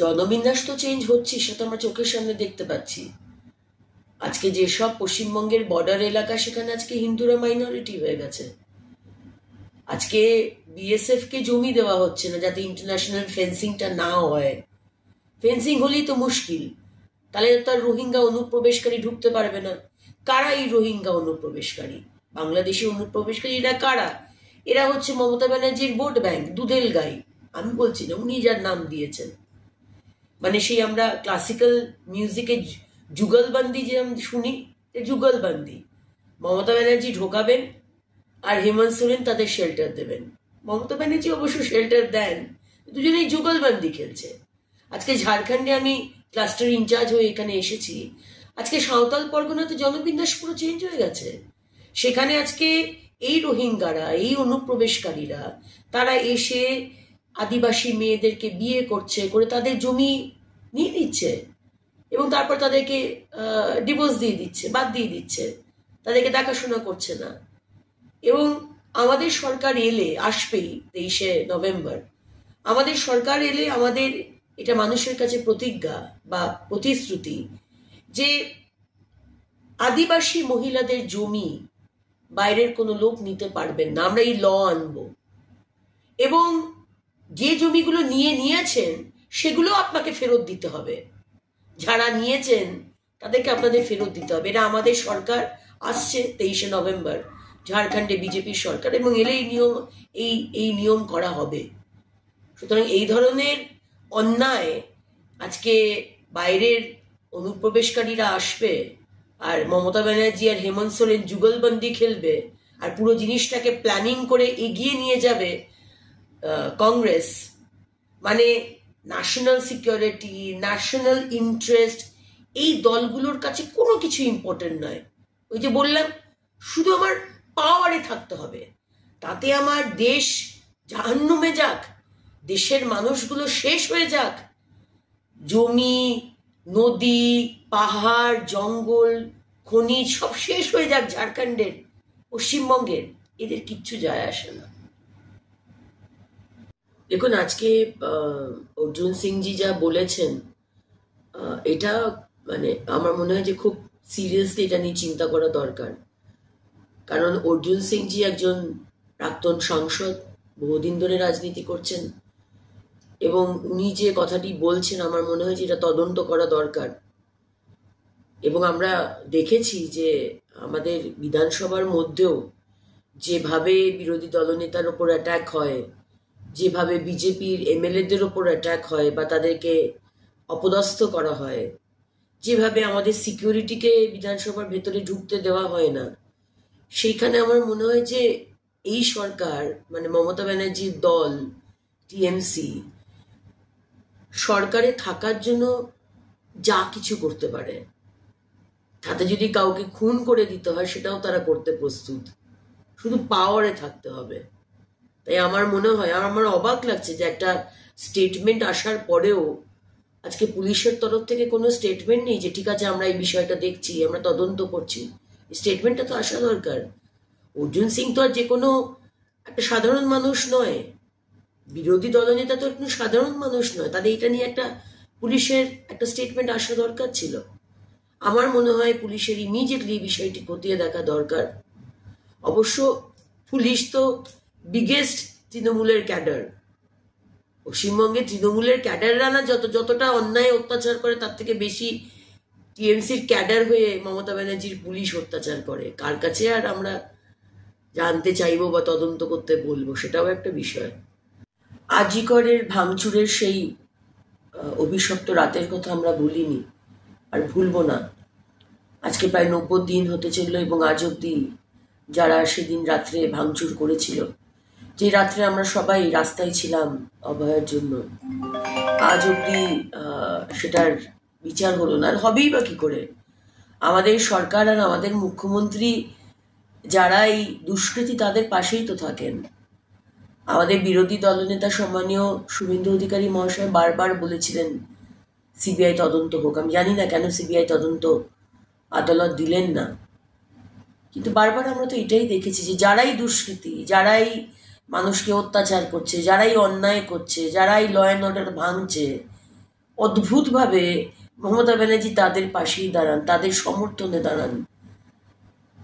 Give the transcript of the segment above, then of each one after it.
জনবিন্যাস তো চেঞ্জ হচ্ছে, সেটা আমরা চোখের সামনে দেখতে পাচ্ছি। আজকে যেসব পশ্চিমবঙ্গের বর্ডার এলাকা, সেখানে আজকে হিন্দুরা মাইনরিটি হয়ে গেছে। আজকে বিএসএফ কে জমি দেওয়া হচ্ছে না যাতে ইন্টারন্যাশনাল ফেন্সিংটা না হয়। ফেন্সিং হলেই তো মুশকিল, তাহলে তার রোহিঙ্গা অনুপ্রবেশকারী ঢুকতে পারবে না। কারা এই রোহিঙ্গা অনুপ্রবেশকারী? বাংলাদেশি অনুপ্রবেশকারী এরা কারা? এরা হচ্ছে মমতা ব্যানার্জির ভোট ব্যাংক, দুধেল গাই। আমি বলছি না, উনি যার নাম দিয়েছেন। মানে সেই আমরা ক্লাসিক্যাল মিউজিকে যুগলবন্দি যে আমি শুনি, যুগলবন্দি। মমতা ব্যানার্জি ঢোকাবেন আর হেমন্ত সোরেন তাদের শেল্টার দেবেন। মমতা ব্যানার্জি অবশ্য শেল্টার দেন, দুজনেই যুগলবন্দি খেলছে। আজকে ঝাড়খণ্ডে আমি ক্লাস্টার ইনচার্জ হয়ে এখানে এসেছি। আজকে সাঁওতাল পরগনাতে জনবিন্যাস পুরো চেঞ্জ হয়ে গেছে। সেখানে আজকে এই রোহিঙ্গারা, এই অনুপ্রবেশকারীরা, তারা এসে আদিবাসী মেয়েদেরকে বিয়ে করছে, করে তাদের জমি নিয়ে নিচ্ছে এবং তারপর তাদেরকে ডিভোর্স দিয়ে দিচ্ছে, বাদ দিয়ে দিচ্ছে, তাদেরকে দেখাশোনা করছে না। এবং আমাদের সরকার এলে, আসবেই 23শে নভেম্বর, আমাদের সরকার এলে আমাদের এটা মানুষের কাছে প্রতিজ্ঞা বা প্রতিশ্রুতি যে আদিবাসী মহিলাদের জমি বাইরের কোনো লোক নিতে পারবেন না। আমরা এই ল আনবো এবং যে জমিগুলো নিয়েছেন সেগুলো আপনাকে ফেরত দিতে হবে। যারা নিয়েছেন তাদেরকে আপনাদের ফেরত দিতে হবে। এটা আমাদের সরকার আসছে 23শে নভেম্বর, ঝাড়খণ্ডে বিজেপির সরকার, এবং এলে এই নিয়ম করা হবে। সুতরাং এই ধরনের অন্যায়, আজকে বাইরের অনুপ্রবেশকারীরা আসবে আর মমতা ব্যানার্জি আর হেমন্ত সোরেন যুগলবন্দি খেলবে আর পুরো জিনিসটাকে প্ল্যানিং করে এগিয়ে নিয়ে যাবে কংগ্রেস। মানে ন্যাশনাল সিকিউরিটি, ন্যাশনাল ইন্টারেস্ট এই দলগুলোর কাছে কোনো কিছু ইম্পর্টেন্ট নয়। ওই যে বললাম, শুধু আমার পাওয়ারে থাকতে হবে, তাতে আমার দেশ জাহান্নামে যাক, দেশের মানুষগুলো শেষ হয়ে যাক, জমি, নদী, পাহাড়, জঙ্গল, খনিজ সব শেষ হয়ে যাক ঝাড়খণ্ডের, পশ্চিমবঙ্গের, এদের কিচ্ছু যায় আসে না। দেখুন, আজকে অর্জুন সিংজি যা বলেছেন, এটা মানে আমার মনে হয় যে খুব সিরিয়াসলি এটা নিয়ে চিন্তা করা দরকার। কারণ অর্জুন সিংজি একজন প্রাক্তন সাংসদ, বহুদিন ধরে রাজনীতি করছেন, এবং উনি যে কথাটি বলছেন আমার মনে হয় যে এটা তদন্ত করা দরকার। এবং আমরা দেখেছি যে আমাদের বিধানসভার মধ্যেও যেভাবে বিরোধী দলনেতার ওপর অ্যাটাক হয়, যেভাবে বিজেপির এমএলএদের ওপর অ্যাটাক হয় বা তাদেরকে অপদস্থ করা হয়, যেভাবে আমাদের সিকিউরিটিকে বিধানসভার ভেতরে ঢুকতে দেওয়া হয় না, সেইখানে আমার মনে হয় যে এই সরকার, মানে মমতা ব্যানার্জির দল টিএমসি, সরকারে থাকার জন্য যা কিছু করতে পারে। তাতে যদি কাউকে খুন করে দিতে হয় সেটাও তারা করতে প্রস্তুত, শুধু পাওয়ারে থাকতে হবে। তাই আমার মনে হয়, আর আমার অবাক লাগছে যে একটা স্টেটমেন্ট আসার পরেও আজকে পুলিশের তরফ থেকে কোনো স্টেটমেন্ট নেই যে ঠিক আছে আমরা এই বিষয়টা দেখছি, আমরা তদন্ত করছি। স্টেটমেন্টটা তো আসা দরকার। অর্জুন সিং তো আর যে কোনো একটা সাধারণ মানুষ নয়, বিরোধী দলনেতা তো একটু সাধারণ মানুষ নয়, তাদের এটা নিয়ে একটা পুলিশের একটা স্টেটমেন্ট আসা দরকার ছিল। আমার মনে হয় পুলিশের ইমিডিয়েটলি বিষয়টি খতিয়ে দেখা দরকার। অবশ্য পুলিশ তো বিগেস্ট তৃণমূলের ক্যাডার। পশ্চিমবঙ্গে তৃণমূলের ক্যাডাররা না যতটা অন্যায় অত্যাচার করে, তার থেকে বেশি টিএমসির ক্যাডার হয়ে মমতা ব্যানার্জির পুলিশ অত্যাচার করে। কার কাছে আর আমরা জানতে চাইবো বা তদন্ত করতে বলবো, সেটাও একটা বিষয়। আজিকরের ভাঙচুরের সেই অভিশপ্ত রাতের কথা আমরা ভুলিনি আর ভুলবো না। আজকে প্রায় 90 দিন হতে চললো এবং আজ অব্দি যারা সেদিন রাত্রে ভাঙচুর করেছিল, যে রাত্রে আমরা সবাই রাস্তায় ছিলাম অভয়ের জন্য, আজ অব্দি সেটার বিচার হলো না। আর হবেই বা কি করে? আমাদের সরকার আর আমাদের মুখ্যমন্ত্রী যারা এই দুষ্কৃতী, তাদের পাশেই তো থাকেন। আমাদের বিরোধী দলনেতা সম্মানীয় শুভেন্দু অধিকারী মহাশয় বারবার বলেছিলেন সিবিআই তদন্ত হোক। আমি জানি না কেন সিবিআই তদন্ত আদালত দিলেন না, কিন্তু বারবার আমরা তো এটাই দেখেছি যে যারাই দুষ্কৃতী, যারাই মানুষকে অত্যাচার করছে, যারাই অন্যায় করছে, যারাই ল অ্যান্ড অর্ডার ভাঙছে, অদ্ভুতভাবে মমতা ব্যানার্জি তাদের পাশেই দাঁড়ান, তাদের সমর্থনে দাঁড়ান।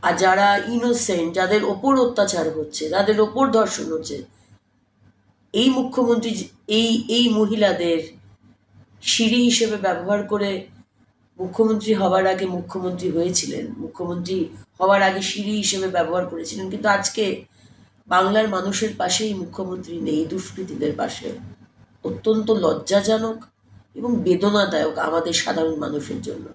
আর যারা ইনোসেন্ট, যাদের ওপর অত্যাচার হচ্ছে, যাদের ওপর ধর্ষণ হচ্ছে, এই মুখ্যমন্ত্রী এই মহিলাদের সিঁড়ি হিসেবে ব্যবহার করে মুখ্যমন্ত্রী হওয়ার আগে মুখ্যমন্ত্রী হয়েছিলেন, মুখ্যমন্ত্রী হওয়ার আগে সিঁড়ি হিসেবে ব্যবহার করেছিলেন। কিন্তু আজকে বাংলার মানুষের পাশেই মুখ্যমন্ত্রী নেই, দুষ্কৃতীদের পাশে। অত্যন্ত লজ্জাজনক এবং বেদনাদায়ক আমাদের সাধারণ মানুষের জন্য।